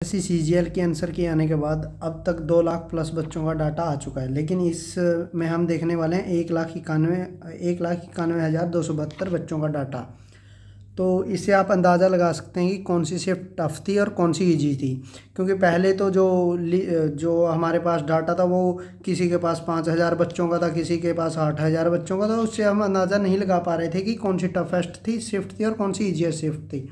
SSC CGL के answer के आने के बाद अब तक 2 लाख प्लस बच्चों का डाटा आ चुका है, लेकिन इसमें हम देखने वाले हैं 1,91,272 बच्चों का डाटा। तो इससे आप अंदाज़ा लगा सकते हैं कि कौन सी शिफ्ट टफ थी और कौन सी इजी थी, क्योंकि पहले तो जो हमारे पास डाटा था वो किसी के पास 5,000 बच्चों का था, किसी के पास 8,000 बच्चों का था। उससे हम अंदाज़ा नहीं लगा पा रहे थे कि कौन सी टफेस्ट थी शिफ्ट थी और कौन सी ईजिएस्ट शिफ्ट थी।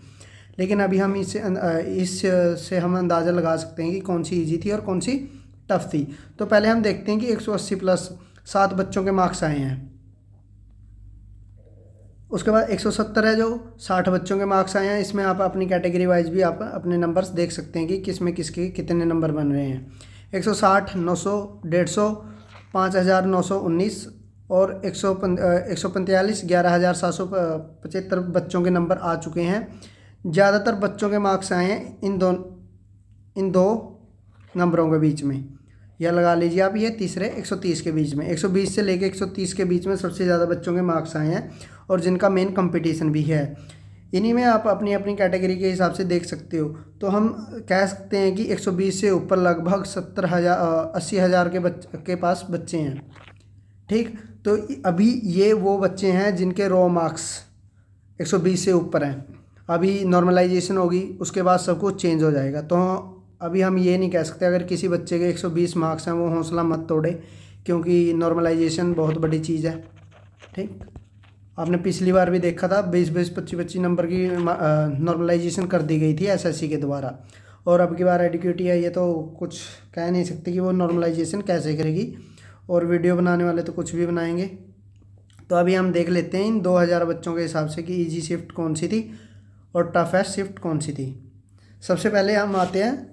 लेकिन अभी हम इससे हम अंदाज़ा लगा सकते हैं कि कौन सी इजी थी और कौन सी टफ थी। तो पहले हम देखते हैं कि 180 प्लस 7 बच्चों के मार्क्स आए हैं। उसके बाद 170 है जो 60 बच्चों के मार्क्स आए हैं। इसमें आप अपनी कैटेगरी वाइज भी आप अपने नंबर्स देख सकते हैं कि किस में किसके कितने नंबर बन रहे हैं। 160, 900, 150, 5,919 और 145, 11,775 बच्चों के नंबर आ चुके हैं। ज़्यादातर बच्चों के मार्क्स आए हैं इन दो नंबरों के बीच में, या लगा लीजिए आप ये तीसरे 130 के बीच में। 120 से लेकर 130 के बीच में सबसे ज़्यादा बच्चों के मार्क्स आए हैं और जिनका मेन कंपटीशन भी है। इन्हीं में आप अपनी अपनी कैटेगरी के हिसाब से देख सकते हो। तो हम कह सकते हैं कि 120 से ऊपर लगभग 80,000 के पास बच्चे हैं। ठीक, तो अभी ये वो बच्चे हैं जिनके रॉ मार्क्स 120 से ऊपर हैं। अभी नॉर्मलाइजेशन होगी, उसके बाद सब कुछ चेंज हो जाएगा। तो अभी हम ये नहीं कह सकते अगर किसी बच्चे के 120 मार्क्स हैं वो हौसला मत तोड़े, क्योंकि नॉर्मलाइजेशन बहुत बड़ी चीज़ है। ठीक, आपने पिछली बार भी देखा था 20-20, 25-25 नंबर की नॉर्मलाइजेशन कर दी गई थी एसएससी के द्वारा, और अब की बार एडीक्यूटी है ये तो कुछ कह नहीं सकते कि वो नॉर्मलाइजेशन कैसे करेगी, और वीडियो बनाने वाले तो कुछ भी बनाएंगे। तो अभी हम देख लेते हैं इन 2,000 बच्चों के हिसाब से कि ईजी शिफ्ट कौन सी थी और टफेस्ट शिफ्ट कौन सी थी। सबसे पहले हम आते हैं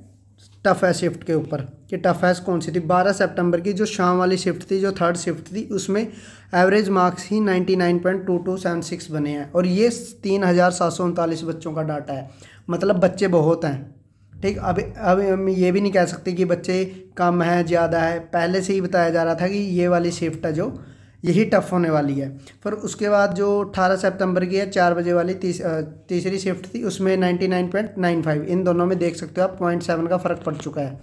टफेस्ट शिफ्ट के ऊपर कि टफेस्ट कौन सी थी। 12 सितंबर की जो शाम वाली शिफ्ट थी, जो थर्ड शिफ्ट थी, उसमें एवरेज मार्क्स ही 99.2276 बने हैं, और ये 3,739 बच्चों का डाटा है। मतलब बच्चे बहुत हैं। ठीक, अब हम ये भी नहीं कह सकते कि बच्चे कम हैं ज़्यादा है। पहले से ही बताया जा रहा था कि ये वाली शिफ्ट है जो यही टफ होने वाली है। फिर उसके बाद जो 18 सितंबर की है 4 बजे वाली तीसरी शिफ्ट थी, उसमें 99.95, इन दोनों में देख सकते हो आप 0.7 का फ़र्क पड़ चुका है।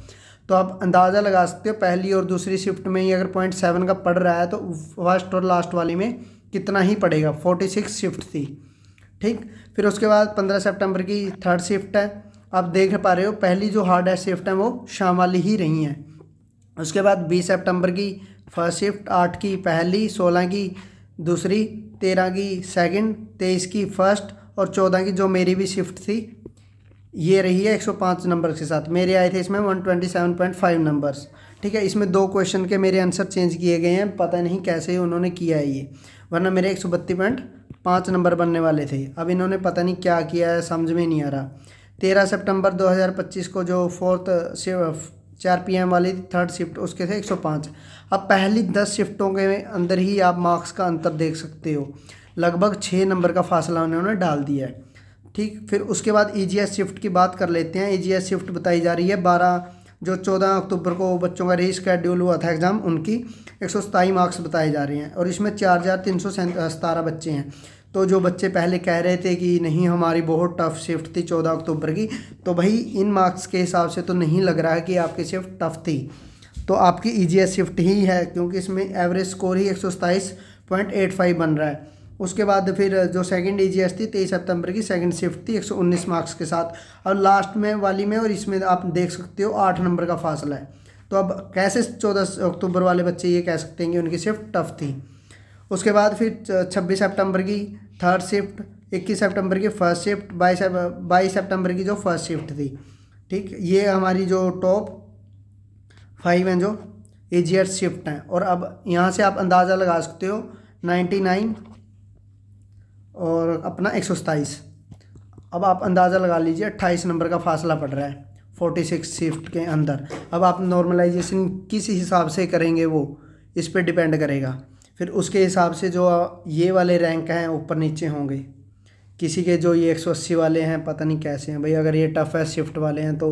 तो आप अंदाज़ा लगा सकते हो पहली और दूसरी शिफ्ट में ही अगर 0.7 का पड़ रहा है तो फर्स्ट और लास्ट वाली में कितना ही पड़ेगा। 46 शिफ्ट थी। ठीक, फिर उसके बाद 15 सितंबर की थर्ड शिफ्ट है। आप देख पा रहे हो पहली जो हार्डेस्ट शिफ्ट है वो शाम वाली ही रही हैं। उसके बाद 20 सितंबर की फर्स्ट शिफ्ट, 8 की पहली, 16 की दूसरी, 13 की सेकंड, 23 की फर्स्ट और 14 की जो मेरी भी शिफ्ट थी ये रही है 105 नंबर के साथ। मेरे आए थे इसमें 127.5 नंबर्स। ठीक है, इसमें 2 क्वेश्चन के मेरे आंसर चेंज किए गए हैं, पता नहीं कैसे उन्होंने किया है ये, वरना मेरे 132.5 नंबर बनने वाले थे। अब इन्होंने पता नहीं क्या किया है, समझ में नहीं आ रहा। 13 सितंबर 2025 को जो 4 PM वाली थर्ड शिफ्ट, उसके थे 105। अब पहली 10 शिफ्टों के अंदर ही आप मार्क्स का अंतर देख सकते हो, लगभग 6 नंबर का फासला उन्होंने डाल दिया है। ठीक, फिर उसके बाद ईजीएस शिफ्ट की बात कर लेते हैं। ईजीएस शिफ्ट बताई जा रही है 14 अक्टूबर को बच्चों का रीशेड्यूल हुआ था एग्ज़ाम, उनकी 127 मार्क्स बताए जा रहे हैं और इसमें 4,317 बच्चे हैं। तो जो बच्चे पहले कह रहे थे कि नहीं हमारी बहुत टफ शिफ्ट थी 14 अक्टूबर की, तो भाई इन मार्क्स के हिसाब से तो नहीं लग रहा है कि आपकी शिफ्ट टफ थी। तो आपकी ईजीएस शिफ्ट ही है, क्योंकि इसमें एवरेज स्कोर ही 127.85 बन रहा है। उसके बाद फिर जो सेकंड ईजीएस थी 23 सितंबर की सेकंड शिफ्ट थी 119 मार्क्स के साथ, और लास्ट में वाली में और इसमें आप देख सकते हो 8 नंबर का फासला है। तो अब कैसे 14 अक्टूबर वाले बच्चे ये कह सकते हैं कि उनकी शिफ्ट टफ थी। उसके बाद फिर 26 सितंबर की थर्ड शिफ्ट, 21 सितंबर की फर्स्ट शिफ्ट, 22 सितंबर की जो फर्स्ट शिफ्ट थी। ठीक, ये हमारी जो टॉप 5 हैं जो ईजीएस शिफ्ट हैं। और अब यहाँ से आप अंदाज़ा लगा सकते हो 99 और अपना 127। अब आप अंदाज़ा लगा लीजिए 28 नंबर का फासला पड़ रहा है 46 शिफ्ट के अंदर। अब आप नॉर्मलाइजेशन किस हिसाब से करेंगे वो इस पर डिपेंड करेगा। फिर उसके हिसाब से जो ये वाले रैंक हैं ऊपर नीचे होंगे। किसी के जो ये 180 वाले हैं पता नहीं कैसे हैं भाई। अगर ये टफेस्ट शिफ्ट वाले हैं तो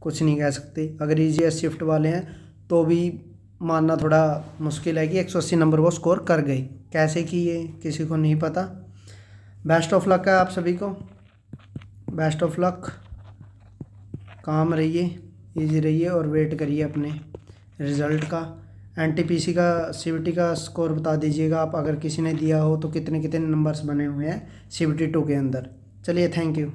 कुछ नहीं कह सकते, अगर ईजीएस्ट शिफ्ट वाले हैं तो भी मानना थोड़ा मुश्किल है कि 180 नंबर वो स्कोर कर गए। कैसे किए किसी को नहीं पता। बेस्ट ऑफ लक है आप सभी को, बेस्ट ऑफ लक। काम रहिए, ईजी रहिए और वेट करिए अपने रिज़ल्ट का। एनटीपीसी का सीबीटी का स्कोर बता दीजिएगा आप, अगर किसी ने दिया हो तो कितने कितने नंबर्स बने हुए हैं सीबीटी 2 के अंदर। चलिए, थैंक यू।